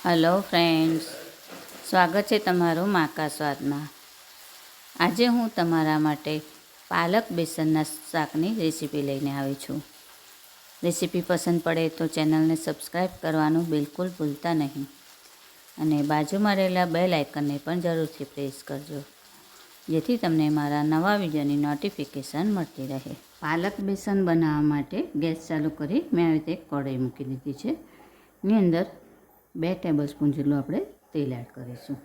Hello friends, સ્વાગત છે તમારું માકા સ્વાદમાં। આજે હું તમારા માટે પાલક બેસનના શાકની રેસીપી લઈને આવી છું। રેસીપી પસંદ પડે તો ચેનલને સબસ્ક્રાઈબ કરવાનું બિલકુલ ભૂલતા નહીં અને બાજુમાં રહેલા બેલ આઇકનને પણ જરૂરથી પ્રેસ કરજો, જેથી તમને મારા નવા વિડીયોની નોટિફિકેશન મળતી રહે। પાલક બેસન બનાવવા માટે ગેસ ચાલુ કરી મેં આવી રીતે એક કઢાઈ મૂકી દીધી છે। એની અંદર 2 ટેબલસ્પૂન જેટલું આપણે તેલ એડ કરીશું।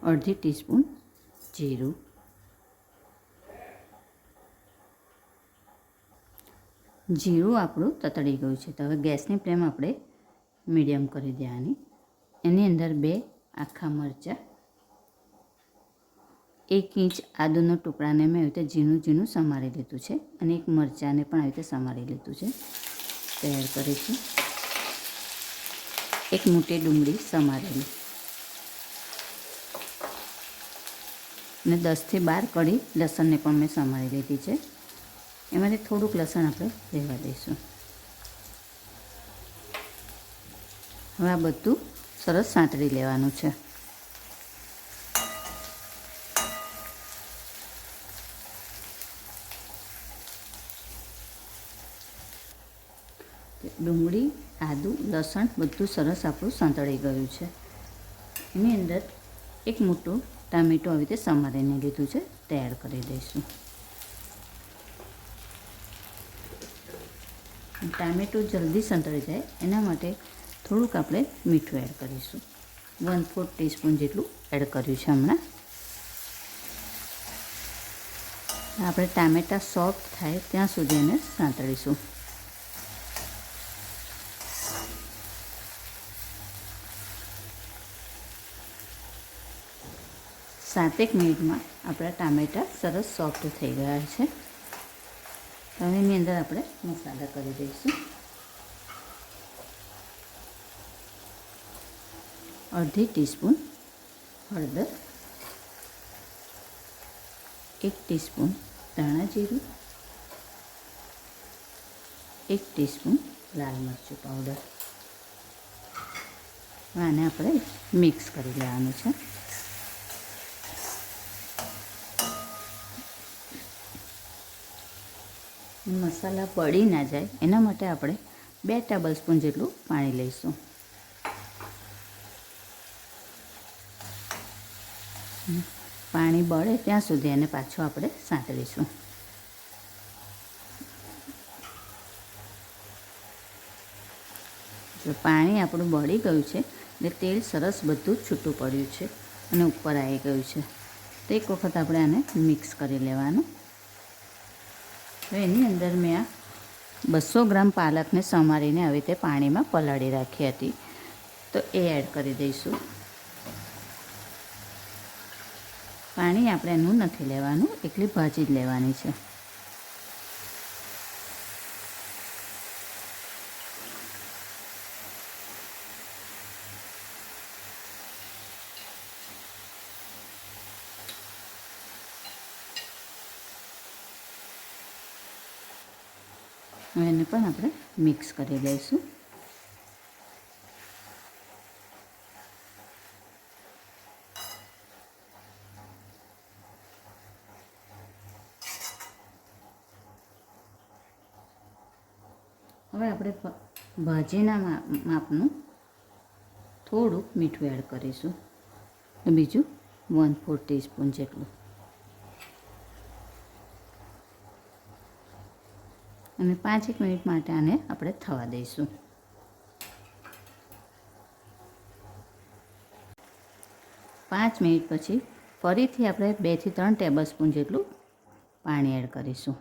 અડધી ટીસ્પૂન જીરું, જીરું આપણું તતડી ગયું છે તો હવે ગેસની ફ્લેમ આપણે મીડિયમ કરી દેવાની। એની અંદર 2 આખા મરચાં, 1 ઇંચ આદુનો ટુકડાને મેં આવી રીતે ઝીણું ઝીણું સમારી લીધું છે અને 1 મરચાંને પણ આવી રીતે સમારી લીધું છે તે એડ કરીશું। 1 મોટી ડુંગળી સમારેલી અને 10 થી 12 કળી લસણને પણ મેં સમારી લીધી છે। એમાંથી થોડુંક લસણ આપણે રહેવા દઈશું। હવે આ બધું સરસ સાંતળી લેવાનું છે। ડુંગળી, આદું, લસણ બધું સરસ આપણું સાંતળી ગયું છે। એની અંદર 1 મોટું ટામેટું આવી રીતે સમારીને લીધું છે તે એડ કરી દઈશું। ટામેટું જલ્દી સંતળાઈ જાય એના માટે થોડુંક આપણે મીઠું એડ કરીશું। 1/4 ટીસ્પૂન જેટલું એડ કર્યું છે હમણાં। આપણે ટામેટાં સોફ્ટ થાય ત્યાં સુધી એને સાંતળીશું। સાતેક મિનિટમાં આપણા ટામેટાં સરસ સોફ્ટ થઈ ગયા છે। હવે એની અંદર આપણે મસાલા કરી દઈશું। અડધી ટીસ્પૂન હળદર, 1 ટીસ્પૂન ધાણા જીરું, 1 ટીસ્પૂન લાલ મરચું પાવડર। આને આપણે મિક્સ કરી લેવાનું છે। મસાલા પડી ના જાય એના માટે આપણે 2 ટેબલસ્પૂન જેટલું પાણી લઈશું। પાણી બળે ત્યાં સુધી એને પાછું આપણે સાંતળીશું। જો પાણી આપણું બળી ગયું છે એટલે તેલ સરસ બધું છૂટું પડ્યું છે અને ઉપર આવી ગયું છે તો એક વખત આપણે આને મિક્સ કરી લેવાનું। હવે એની અંદર મેં આ 200 ગ્રામ પાલકને સમારીને આવી રીતે પાણીમાં પલાળી રાખી હતી તો એ એડ કરી દઈશું। પાણી આપણે એનું નથી લેવાનું, એકલી ભાજી જ લેવાની છે। એને પણ આપણે મિક્સ કરી દઈશું। હવે આપણે ભાજીના માપનું થોડુંક મીઠું એડ કરીશું, બીજું 1/4 ટીસ્પૂન જેટલું, અને 5 મિનિટ માટે આને આપણે થવા દઈશું। 5 મિનિટ પછી ફરીથી આપણે 2 થી 3 ટેબલસ્પૂન જેટલું પાણી એડ કરીશું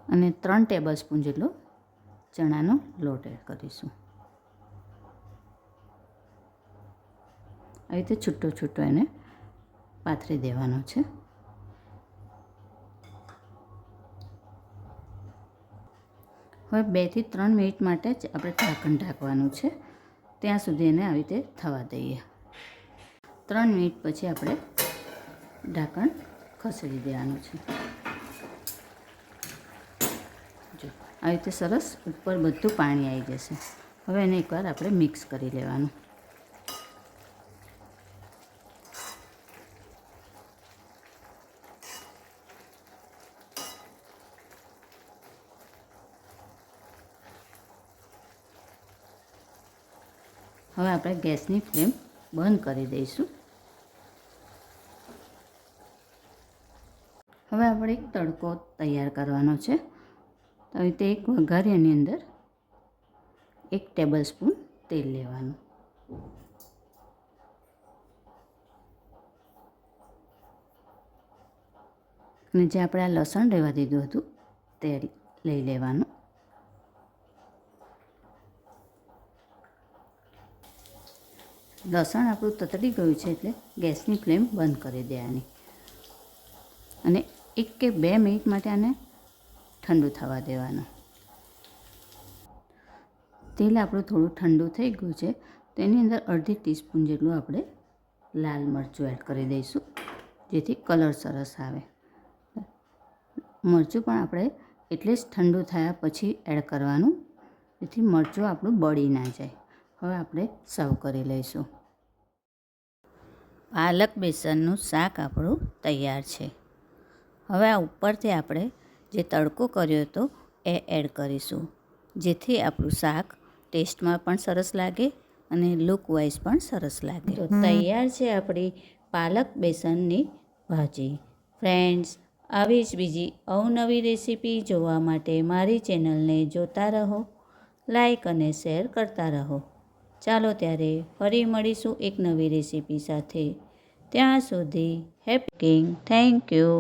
અને 3 ટેબલસ્પૂન જેટલો ચણાનો લોટ એડ કરીશું। આવી રીતે છૂટો છૂટો એને પાથરી દેવાનો છે। હવે 2 થી 3 મિનિટ માટે જ આપણે ઢાંકણ ઢાંકવાનું છે, ત્યાં સુધી એને આવી રીતે થવા દઈએ। 3 મિનિટ પછી આપણે ઢાંકણ ખસેડી દેવાનું છે। જો આવી રીતે સરસ ઉપર બધું પાણી આવી જશે. હવે એને એકવાર આપણે મિક્સ કરી લેવાનું. હવે આપણે ગેસની ફ્લેમ બંધ કરી દઈશું. હવે આપણે એક તડકો તૈયાર કરવાનો છે. તો આવી રીતે એક વઘારિયાની અંદર 1 ટેબલ સ્પૂન તેલ લેવાનું. અને જે આપણે આ લસણ રહેવા દીધું હતું તે લઈ લેવાનું. લસણ આપણું તતડી ગયું છે એટલે ગેસની ફ્લેમ બંધ કરી દેવાની અને 1 કે 2 મિનિટ માટે આને ઠંડુ થવા દેવાનું. તેલ આપણું થોડું ઠંડુ થઈ ગયું છે તો એની અંદર અડધી ટીસ્પૂન જેટલું આપણે લાલ મરચું એડ કરી દઈશું, જેથી કલર સરસ આવે. મરચું પણ આપણે એટલે જ ઠંડુ થયા પછી એડ કરવાનું, જેથી મરચું આપણું બળી ના જાય. હવે આપણે સર્વ કરી લઈશું. પાલક બેસનનું શાક આપણું તૈયાર છે. હવે આ ઉપરથી આપણે જે તડકો કર્યો હતો એ એડ કરીશું, જેથી આપણું શાક ટેસ્ટમાં પણ સરસ લાગે અને લુક વાઇઝ પણ સરસ લાગે. તો તૈયાર છે આપણી પાલક બેસનની ભાજી. ફ્રેન્ડ્સ, આવી જ બીજી અવનવી રેસીપી જોવા માટે મારી ચેનલને જોતા રહો, લાઈક અને શેર કરતા રહો. ચાલો ત્યારે ફરી મળીશું એક નવી રેસીપી સાથે. ત્યાં સુધી હેપી કુકિંગ. Thank you.